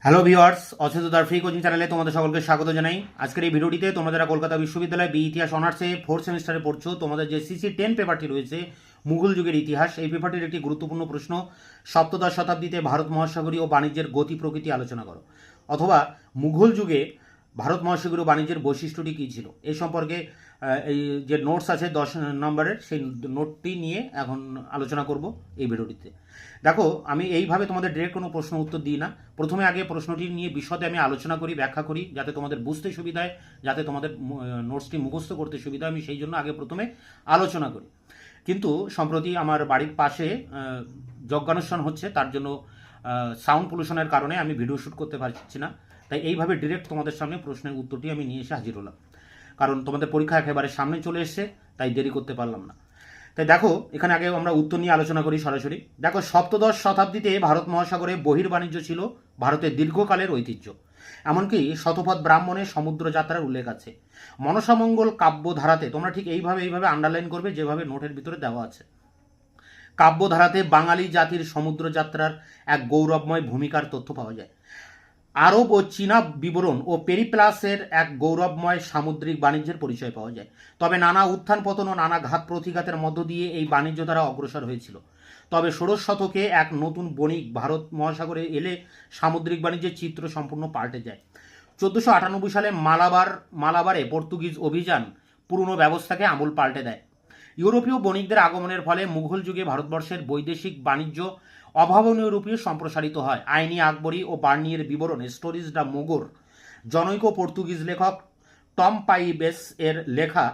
Hello viewers, অচেতনতার free coaching চ্যানেলে তোমাদের সকলকে স্বাগত জানাই। আজকের এই ভিডিওটিতে তোমরা যারা কলকাতা বিশ্ববিদ্যালয়ে ইতিহাস অনার্সে 4th সেমিস্টারে পড়ছো, তোমাদের যে CC10 পেপারটি রয়েছে মুঘল যুগের ইতিহাস, এই পেপারটির একটি গুরুত্বপূর্ণ প্রশ্ন, সপ্তদশ শতাব্দীতে ভারত মহাসাগরীয় বাণিজ্যের গতি প্রকৃতি আলোচনা করো, অথবা মুঘল যুগে ভারত মহাসাগরীয় বাণিজ্যের বৈশিষ্ট্যটি কী ছিল, এই সম্পর্কে এই যে নোটস আছে 10 নম্বরের, সেই নোটটি নিয়ে এখন আলোচনা করব এই ভিডিওটিতে। দেখো, আমি এইভাবে তোমাদের ডিরেক্ট কোনো প্রশ্ন উত্তর দিই না। প্রথমে আগে প্রশ্নটি নিয়ে বিশদে আমি আলোচনা করি, ব্যাখ্যা করি, যাতে তোমাদের বুঝতে সুবিধা হয়, যাতে তোমাদের নোটসটি মুখস্থ করতে সুবিধা হয়, আমি সেই জন্য আগে প্রথমে আলোচনা করি। কিন্তু সম্প্রতি আমার বাড়ির পাশে যজ্ঞানুষ্ঠান হচ্ছে, তার জন্য সাউন্ড পলিউশনের কারণে আমি ভিডিও শ্যুট করতে পারছি না। তাই এইভাবে ডিরেক্ট তোমাদের সামনে প্রশ্নের উত্তরটি আমি নিয়ে এসে হাজির হলাম, কারণ তোমাদের পরীক্ষা একেবারে সামনে চলে এসছে, তাই দেরি করতে পারলাম না। তাই দেখো, এখানে আগে আমরা উত্তর নিয়ে আলোচনা করি সরাসরি। দেখো, সপ্তদশ শতাব্দীতে ভারত মহাসাগরে বহির্বাণিজ্য ছিল ভারতের দীর্ঘকালের ঐতিহ্য। এমনকি শতপথ ব্রাহ্মণে সমুদ্র যাত্রার উল্লেখ আছে। মনসামঙ্গল কাব্যধারাতে, তোমরা ঠিক এইভাবে আন্ডারলাইন করবে যেভাবে নোটের ভিতরে দেওয়া আছে। কাব্যধারাতে বাঙালি জাতির সমুদ্র যাত্রার এক গৌরবময় ভূমিকার তথ্য পাওয়া যায়। আরব ও চীনা বিবরণ ও পেরিপ্লাসের এক গৌরবময় সামুদ্রিক বাণিজ্যের পরিচয় পাওয়া যায়। তবে নানা উত্থান পতন ও নানা ঘাত প্রতিঘাতের মধ্য দিয়ে এই বাণিজ্য দ্বারা অগ্রসর হয়েছিল। তবে ষোড়শ শতকে এক নতুন বণিক ভারত মহাসাগরে এলে সামুদ্রিক বাণিজ্যের চিত্র সম্পূর্ণ পাল্টে যায়। 1498 সালে মালাবারে পর্তুগিজ অভিযান পুরনো ব্যবস্থাকে আমূল পাল্টে দেয়। ইউরোপীয় বণিকদের আগমনের ফলে মুঘল যুগে ভারতবর্ষের বৈদেশিক বাণিজ্য অভাবনীয় রূপে সম্প্রসারিত হয়। আইনি আকবরী ও বার্নিয়ের বিবরণে স্টোরিজ দ্য মোগর, জনৈক পর্তুগিজ লেখক টম পাইবেস এর লেখা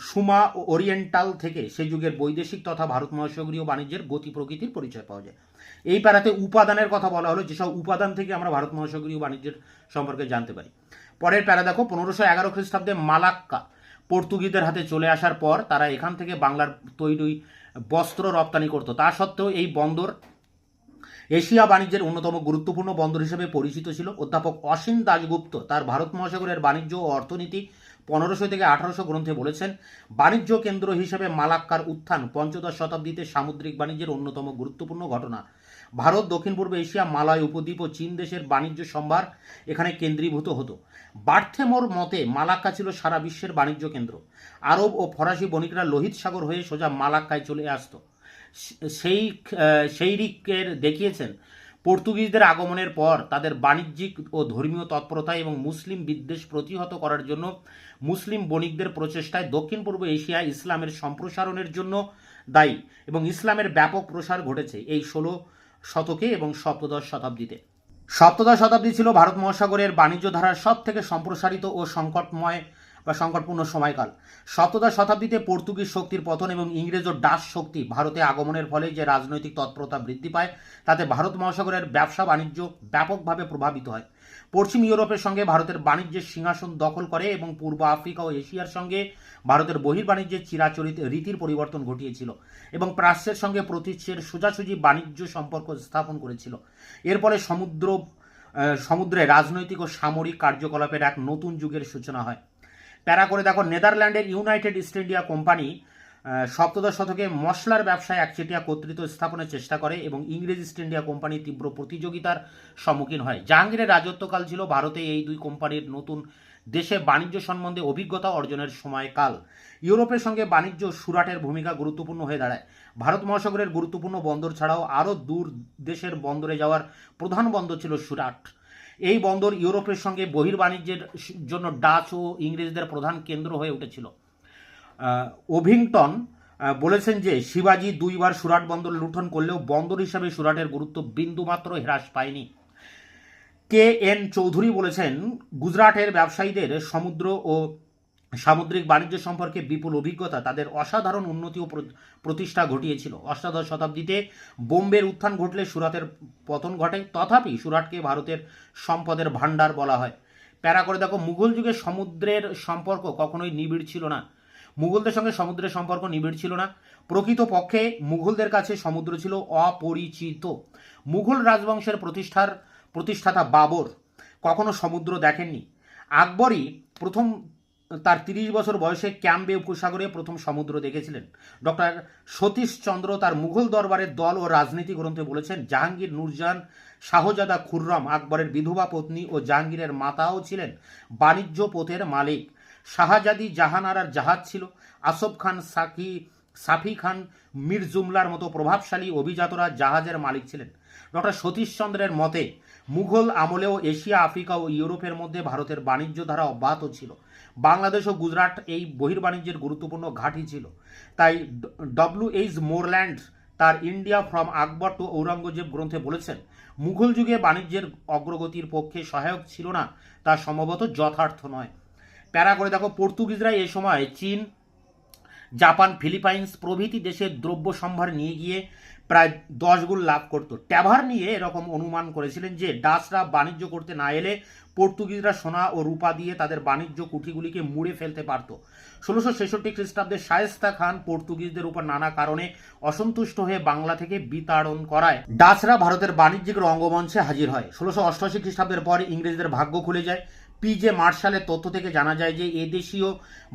সুমা ওরিয়েন্টাল থেকে সেই যুগের বৈদেশিক তথা ভারত মহাসাগরীয় বাণিজ্যের গতি প্রকৃতির পরিচয় পাওয়া যায়। এই প্যারাতে উপাদানের কথা বলা হলো, যেসব উপাদান থেকে আমরা ভারত মহাসাগরীয় বাণিজ্যের সম্পর্কে জানতে পারি। পরের প্যারা দেখো, 1511 খ্রিস্টাব্দে মালাক্কা পর্তুগিজদের হাতে চলে আসার পর তারা এখান থেকে বাংলার তৈরি বস্ত্র রপ্তানি করত। তা সত্ত্বেও এই বন্দর এশিয়া বাণিজ্যের অন্যতম গুরুত্বপূর্ণ বন্দর হিসেবে পরিচিত ছিল। অধ্যাপক অসীম দাশগুপ্ত তার ভারত মহাসাগরের বাণিজ্য ও অর্থনীতি 1500 থেকে 1800 গ্রন্থে বলেছেন, বাণিজ্য কেন্দ্র হিসেবে মালাক্কার উত্থান পঞ্চদশ শতাব্দীতে সামুদ্রিক বাণিজ্যের অন্যতম গুরুত্বপূর্ণ ঘটনা। ভারত, দক্ষিণ পূর্ব এশিয়া, মালয় উপদ্বীপ ও চীন দেশের বাণিজ্য সম্ভার এখানে কেন্দ্রীভূত হতো। বার্থেমোর মতে মালাক্কা ছিল সারা বিশ্বের বাণিজ্য কেন্দ্র। আরব ও ফরাসি বণিকরা লোহিত সাগর হয়ে সোজা মালাক্কায় চলে আসত। সেইরিকের দেখিয়েছেন, পর্তুগিজদের আগমনের পর তাদের বাণিজ্যিক ও ধর্মীয় তৎপরতা এবং মুসলিম বিদ্বেষ প্রতিহত করার জন্য মুসলিম বণিকদের প্রচেষ্টায় দক্ষিণ পূর্ব এশিয়ায় ইসলামের সম্প্রসারণের জন্য দায়ী এবং ইসলামের ব্যাপক প্রসার ঘটেছে এই 16 শতকে এবং সপ্তদশ শতাব্দীতে। সপ্তদশ শতাব্দী ছিল ভারত মহাসাগরের বাণিজ্য ধারার সব থেকে সম্প্রসারিত ও সংকটপূর্ণ সময়কাল। সপ্তদশ শতাব্দীতে পর্তুগিজ শক্তির পতন এবং ইংরেজ ও ডাচ শক্তি ভারতে আগমনের ফলে যে রাজনৈতিক তৎপরতা বৃদ্ধি পায়, তাতে ভারত মহাসাগরের ব্যবসা বাণিজ্য ব্যাপকভাবে প্রভাবিত হয়। পশ্চিম ইউরোপের সঙ্গে ভারতের বাণিজ্যের সিংহাসন দখল করে এবং পূর্ব আফ্রিকা ও এশিয়ার সঙ্গে ভারতের বহির্বাণিজ্যের চিরাচরিত রীতির পরিবর্তন ঘটিয়েছিল এবং প্রাচ্যের সঙ্গে প্রতীচ্যের সোজাসুজি বাণিজ্য সম্পর্ক স্থাপন করেছিল। এর ফলে সমুদ্রে রাজনৈতিক ও সামরিক কার্যকলাপের এক নতুন যুগের সূচনা হয়। প্যারা করে দেখো, নেদারল্যান্ডের ইউনাইটেড ইস্ট ইন্ডিয়া কোম্পানি সপ্তদশ শতকে মশলার ব্যবসায় একচেটিয়া কর্তৃত্ব স্থাপনের চেষ্টা করে এবং ইংরেজ ইস্ট ইন্ডিয়া কোম্পানি তীব্র প্রতিযোগিতার সম্মুখীন হয়। জাহাঙ্গীরের রাজত্বকাল ছিল ভারতে এই দুই কোম্পানির নতুন দেশে বাণিজ্য সম্বন্ধে অভিজ্ঞতা অর্জনের সময়কাল। ইউরোপের সঙ্গে বাণিজ্য সুরাটের ভূমিকা গুরুত্বপূর্ণ হয়ে দাঁড়ায়। ভারত মহাসাগরের গুরুত্বপূর্ণ বন্দর ছাড়াও আরও দূর দেশের বন্দরে যাওয়ার প্রধান বন্দর ছিল সুরাট। এই বন্দর ইউরোপের সঙ্গে বহির্বাণিজ্যের জন্য ডাচ ও ইংরেজদের প্রধান কেন্দ্র হয়ে উঠেছিল। ওভিংটন বলেছেন যে শিবাজি 2 বার সুরাট বন্দর লুণ্ঠন করলেও বন্দর হিসাবে সুরাটের গুরুত্ব বিন্দুমাত্র হ্রাস পায়নি। KN চৌধুরী বলেছেন, গুজরাটের ব্যবসায়ীদের সমুদ্র ও সামুদ্রিক বাণিজ্য সম্পর্কে বিপুল অভিজ্ঞতা তাদের অসাধারণ উন্নতি ও প্রতিষ্ঠা ঘটিয়েছিল। অষ্টাদশ শতাব্দীতে বোম্বের উত্থান ঘটলে সুরাতের পতন ঘটে, তথাপি সুরাটকে ভারতের সম্পদের ভাণ্ডার বলা হয়। প্যারা করে দেখো, মুঘল যুগে সমুদ্রের সম্পর্ক কখনোই নিবিড় ছিল না। মুঘলদের সঙ্গে সমুদ্রের সম্পর্ক নিবিড় ছিল না। প্রকৃতপক্ষে মুঘলদের কাছে সমুদ্র ছিল অপরিচিত। মুঘল রাজবংশের প্রতিষ্ঠাতা বাবর কখনো সমুদ্র দেখেননি। আকবরই প্রথম তার 30 বছর বয়সে ক্যাম্বে উপসাগরে প্রথম সমুদ্র দেখেছিলেন। ডক্টর সতীশ চন্দ্র তার মুঘল দরবারের দল ও রাজনীতি গ্রন্থে বলেছেন, জাহাঙ্গীর নূরজাহান শাহজাদা খুররম আকবরের বিধবা পত্নী ও জাহাঙ্গীরের মাতাও ছিলেন বাণিজ্য পথের মালিক। শাহজাদি জাহানারার জাহাজ ছিল। আসফ খান, সাফি খান, মীর জুমলার মতো প্রভাবশালী অভিজাতরা জাহাজের মালিক ছিলেন। ডক্টর সতীশচন্দ্রের মতে মুঘল আমলেও এশিয়া, আফ্রিকা ও ইউরোপের মধ্যে ভারতের বাণিজ্য ধারা অব্যাহত ছিল। বাংলাদেশ ও গুজরাট এই বহির্বাণিজ্যের গুরুত্বপূর্ণ ঘাঁটি ছিল। তাই ডব্লিউ.এইচ. মোরল্যান্ড তার India from Akbar to Aurangzeb গ্রন্থে বলেছেন, মুঘল যুগে বাণিজ্যের অগ্রগতির পক্ষে সহায়ক ছিল না, তা সম্ভবত যথার্থ নয়। প্যারা করে দেখো, পর্তুগিজরা এই সময় চীন, জাপান, ফিলিপাইন্স প্রভৃতি দেশের দ্রব্য সম্ভার নিয়ে গিয়ে প্রায় 10 গুণ লাভ করত। ট্যাভার নিয়ে এরকম অনুমান করেছিলেন যে ডাচরা বাণিজ্য করতে না এলে পর্তুগিজরা সোনা ও রূপা দিয়ে তাদের বাণিজ্য কুঠিগুলিকে মুড়ে ফেলতে পারত। 1666 খ্রিস্টাব্দে শায়েস্তা খান পর্তুগিজদের উপর নানা কারণে অসন্তুষ্ট হয়ে বাংলা থেকে বিতাড়ন করায় ডাচরা ভারতের বাণিজ্যিক রঙ্গমঞ্চে হাজির হয়। 1688 খ্রিস্টাব্দের পর ইংরেজদের ভাগ্য খুলে যায়। পি.জে. মার্শালের তথ্য থেকে জানা যায় যে এদেশীয়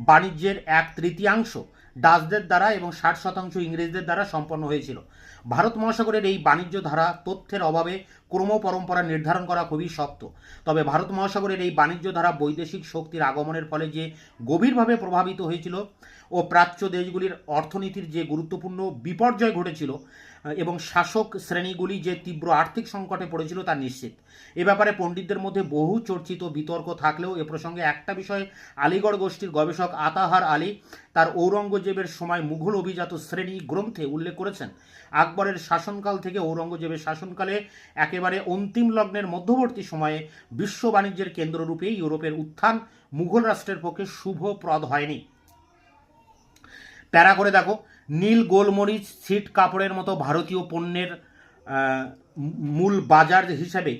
বাণিজ্যের 1/3 ডাচদের দ্বারা এবং 60% ইংরেজদের দ্বারা সম্পন্ন হয়েছিল। ভারত মহাসাগরের এই বাণিজ্য ধারা তথ্যের অভাবে ক্রম পরম্পরা নির্ধারণ করা খুবই শক্ত। তবে ভারত মহাসাগরের এই বাণিজ্য ধারা বৈদেশিক শক্তির আগমনের ফলে যে গভীরভাবে প্রভাবিত হয়েছিল ও প্রাচ্য দেশগুলির অর্থনীতির যে গুরুত্বপূর্ণ বিপর্যয় ঘটেছিল এবং শাসক শ্রেণীগুলি যে তীব্র আর্থিক সংকটে পড়েছিল তা নিশ্চিত। এ ব্যাপারে পণ্ডিতদের মধ্যে বহু চর্চিত বিতর্ক থাকলেও এ প্রসঙ্গে একটা বিষয় আলিগড় গোষ্ঠীর গবেষক আতাহার আলী তার ঔরঙ্গজেবের সময় মুঘল অভিজাত শ্রেণী গ্রন্থে উল্লেখ করেছেন, আকবরের শাসনকাল থেকে ঔরঙ্গজেবের শাসনকালে একেবারে অন্তিম লগ্নের মধ্যবর্তী সময়ে বিশ্ব বাণিজ্যের কেন্দ্ররূপে ইউরোপের উত্থান মুঘল রাষ্ট্রের পক্ষে শুভপ্রদ হয়নি। প্যারা করে দেখো, নীল, গোলমরিচ, ছিট কাপড়ের মতো ভারতীয় পণ্যের মূল বাজার হিসেবে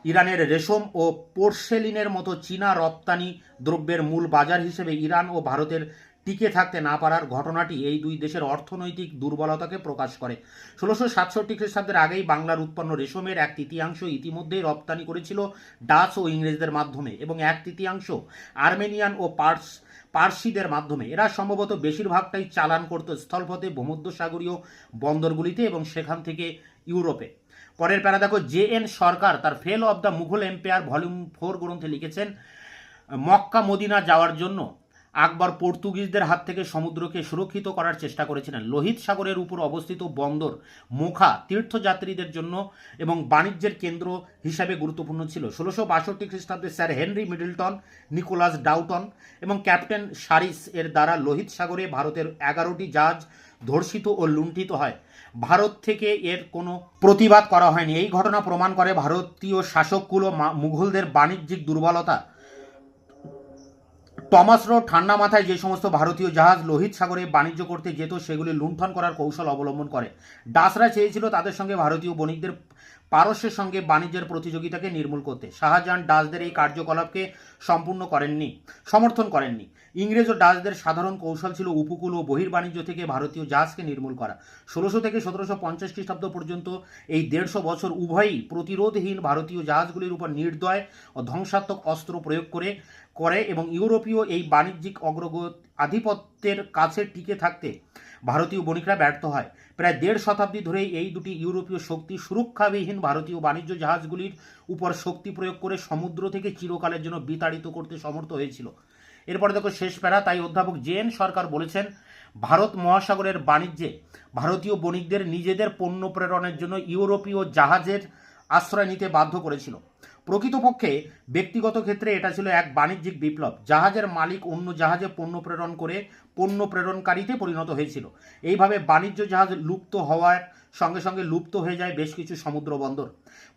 ইরানের রেশম ও পোর্সেলিনের মতো চীনা রপ্তানি দ্রব্যের মূল বাজার হিসেবে ইরান ও ভারতের টিকে থাকতে না পারার ঘটনাটি এই দুই দেশের অর্থনৈতিক দুর্বলতাকে প্রকাশ করে। 1667 খ্রিস্টাব্দের আগেই বাংলার উৎপন্ন রেশমের 1/3 ইতিমধ্যেই রপ্তানি করেছিল ডাচ ও ইংরেজদের মাধ্যমে এবং 1/3 আর্মেনিয়ান ও পার্সিদের মাধ্যমে। এরা সম্ভবত বেশিরভাগটাই চালান করত স্থলপথে ভূমধ্যসাগরীয় বন্দরগুলিতে এবং সেখান থেকে ইউরোপে। পরের প্যারা দেখো, জে.এন. সরকার তার fail of the Mughal empire volume 4 গ্রন্থে লিখেছেন, মক্কা মদিনা যাওয়ার জন্য আকবর পর্তুগিজদের হাত থেকে সমুদ্রকে সুরক্ষিত করার চেষ্টা করেছিলেন। লোহিত সাগরের উপর অবস্থিত বন্দর মোখা তীর্থযাত্রীদের জন্য এবং বাণিজ্যের কেন্দ্র হিসাবে গুরুত্বপূর্ণ ছিল। 1662 খ্রিস্টাব্দে স্যার হেনরি মিডলটন, নিকোলাস ডাউটন এবং ক্যাপ্টেন সারিস এর দ্বারা লোহিত সাগরে ভারতের 11টি জাহাজ ধর্ষিত ও লুণ্ঠিত হয়। ভারত থেকে এর কোনো প্রতিবাদ করা হয়নি। এই ঘটনা প্রমাণ করে ভারতীয় শাসককুল ও মুঘলদের বাণিজ্যিক দুর্বলতা। টমাস রো ঠান্ডা মাথায় যে সমস্ত ভারতীয় জাহাজ লোহিত সাগরে বাণিজ্য করতে যেত সেগুলি লুণ্ঠন করার কৌশল অবলম্বন করে। ডাচরা চেয়েছিল তাদের সঙ্গে ভারতীয় বণিকদের পারস্যের সঙ্গে বাণিজ্যের প্রতিযোগিতাকে নির্মূল করতে। শাহজাহান ডাচদের এই কার্যকলাপকে সমর্থন করেননি। ইংরেজ ও ডাচদের সাধারণ কৌশল ছিল উপকূল ও বহির্বাণিজ্য থেকে ভারতীয় জাহাজকে নির্মূল করা। 1600 থেকে 1750 খ্রিস্টাব্দ পর্যন্ত এই 150 বছর উভয়ই প্রতিরোধহীন ভারতীয় জাহাজগুলির উপর নির্দয় ও ধ্বংসাত্মক অস্ত্র প্রয়োগ করে এবং ইউরোপীয় এই বাণিজ্যিক আধিপত্যের কাছে টিকে থাকতে ভারতীয় বণিকরা ব্যর্থ হয়। প্রায় 1.5 শতাব্দী ধরে এই দুটি ইউরোপীয় শক্তি সুরক্ষাবিহীন ভারতীয় বাণিজ্য জাহাজগুলির উপর শক্তি প্রয়োগ করে সমুদ্র থেকে চিরকালের জন্য বিতাড়িত করতে সমর্থ হয়েছিল। এরপরে দেখো শেষ প্যারা, তাই অধ্যাপক জে.এন. সরকার বলেছেন, ভারত মহাসাগরের বাণিজ্যে ভারতীয় বণিকদের নিজেদের পণ্য প্রেরণের জন্য ইউরোপীয় জাহাজের আশ্রয় নিতে বাধ্য করেছিল। প্রকৃতপক্ষে ব্যক্তিগত ক্ষেত্রে এটা ছিল এক বাণিজ্যিক বিপ্লব। জাহাজের মালিক অন্য জাহাজে পণ্য প্রেরণ করে পণ্য প্রেরণকারীতে পরিণত হয়েছিল। এইভাবে বাণিজ্য জাহাজ লুপ্ত হওয়ার সঙ্গে সঙ্গে লুপ্ত হয়ে যায় বেশ কিছু সমুদ্র বন্দর।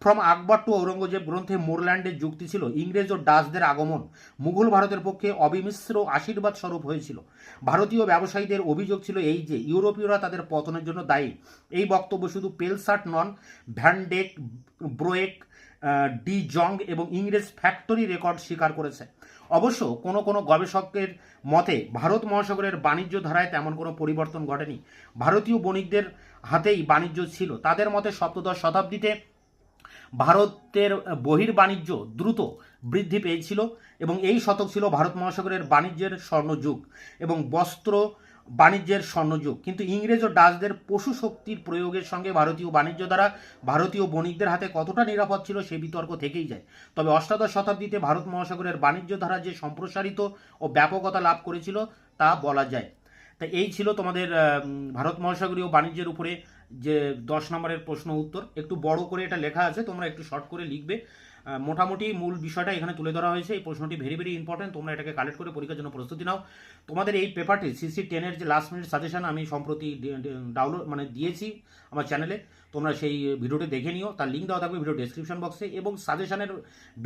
ফ্রম আকবর টু ঔরঙ্গজেব গ্রন্থে মোরল্যান্ডের যুক্তি ছিল, ইংরেজ ও ডাচদের আগমন মুঘল ভারতের পক্ষে অবিমিশ্র আশীর্বাদ স্বরূপ হয়েছিল। ভারতীয় ব্যবসায়ীদের অভিযোগ ছিল এই যে ইউরোপীয়রা তাদের পতনের জন্য দায়ী। এই বক্তব্য শুধু পেলসার্ট নন, ভ্যান ডেক, ব্রোয়েক, ডি জং এবং ইংরেজ ফ্যাক্টরি রেকর্ড স্বীকার করেছে। অবশ্য কোনো কোনো গবেষকের মতে ভারত মহাসাগরের বাণিজ্য ধারায় তেমন কোনো পরিবর্তন ঘটেনি। ভারতীয় বণিকদের হাতেই বাণিজ্য ছিল। তাদের মতে 17শ শতাব্দীতে ভারতের বহির্বাণিজ্য দ্রুত বৃদ্ধি পেয়েছিল এবং এই শতক ছিল ভারত মহাসাগরের বাণিজ্যের স্বর্ণযুগ এবং বস্ত্র বাণিজ্যের স্বর্ণযুগ। কিন্তু ইংরেজ ও ডাচদের পশু শক্তির প্রয়োগের সঙ্গে ভারতীয় বাণিজ্য দ্বারা ভারতীয় বণিকদের হাতে কতটা নিরাপদ ছিল সে বিতর্ক থেকেই যায়। তবে অষ্টাদশ শতাব্দীতে ভারত মহাসাগরের বাণিজ্য ধারা যে সম্প্রসারিত ও ব্যাপকতা লাভ করেছিল তা বলা যায়। তাই এই ছিল তোমাদের ভারত মহাসাগরীয় বাণিজ্যের উপরে যে 10 নম্বরের প্রশ্ন উত্তর। একটু বড় করে এটা লেখা আছে, তোমরা একটু শর্ট করে লিখবে। মোটামুটি মূল বিষয়টা এখানে তুলে ধরা হয়েছে। এই প্রশ্নটি ভেরি ভেরি ইম্পর্টেন্ট, তোমরা এটাকে কালেক্ট করে পরীক্ষার জন্য প্রস্তুতি নাও। তোমাদের এই পেপারটি সিসি 10-এর যে লাস্ট মিনিট সাজেশন আমি সম্প্রতি ডাউনলোড দিয়েছি আমার চ্যানেলে, তোমরা সেই ভিডিওটি দেখে নিও। তার লিঙ্ক দেওয়া থাকবে ভিডিও ডেসক্রিপশন বক্সে এবং সাজেশনের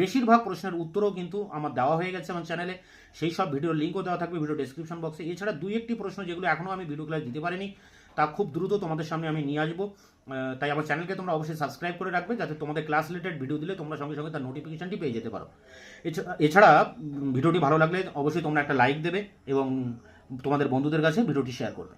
বেশিরভাগ প্রশ্নের উত্তরও কিন্তু আমার দেওয়া হয়ে গেছে আমার চ্যানেলে, সেই সব ভিডিওর লিঙ্কও দেওয়া থাকবে ভিডিও ডেসক্রিপশন বক্সে। এছাড়া 2-1টি প্রশ্ন যেগুলো এখনও আমি ভিডিও ক্লাস দিতে পারিনি তা খুব দ্রুত তোমাদের সামনে আমি নিয়ে আসবো। তাই আমার চ্যানেলকে তোমরা অবশ্যই সাবস্ক্রাইব করে রাখবে, যাতে তোমাদের ক্লাস রিলেটেড ভিডিও দিলে তোমরা সঙ্গে সঙ্গে তার নোটিফিকেশনটি পেয়ে যেতে পারো। এছাড়া ভিডিওটি ভালো লাগলে অবশ্যই তোমরা একটা লাইক দেবে এবং তোমাদের বন্ধুদের কাছে ভিডিওটি শেয়ার করবে।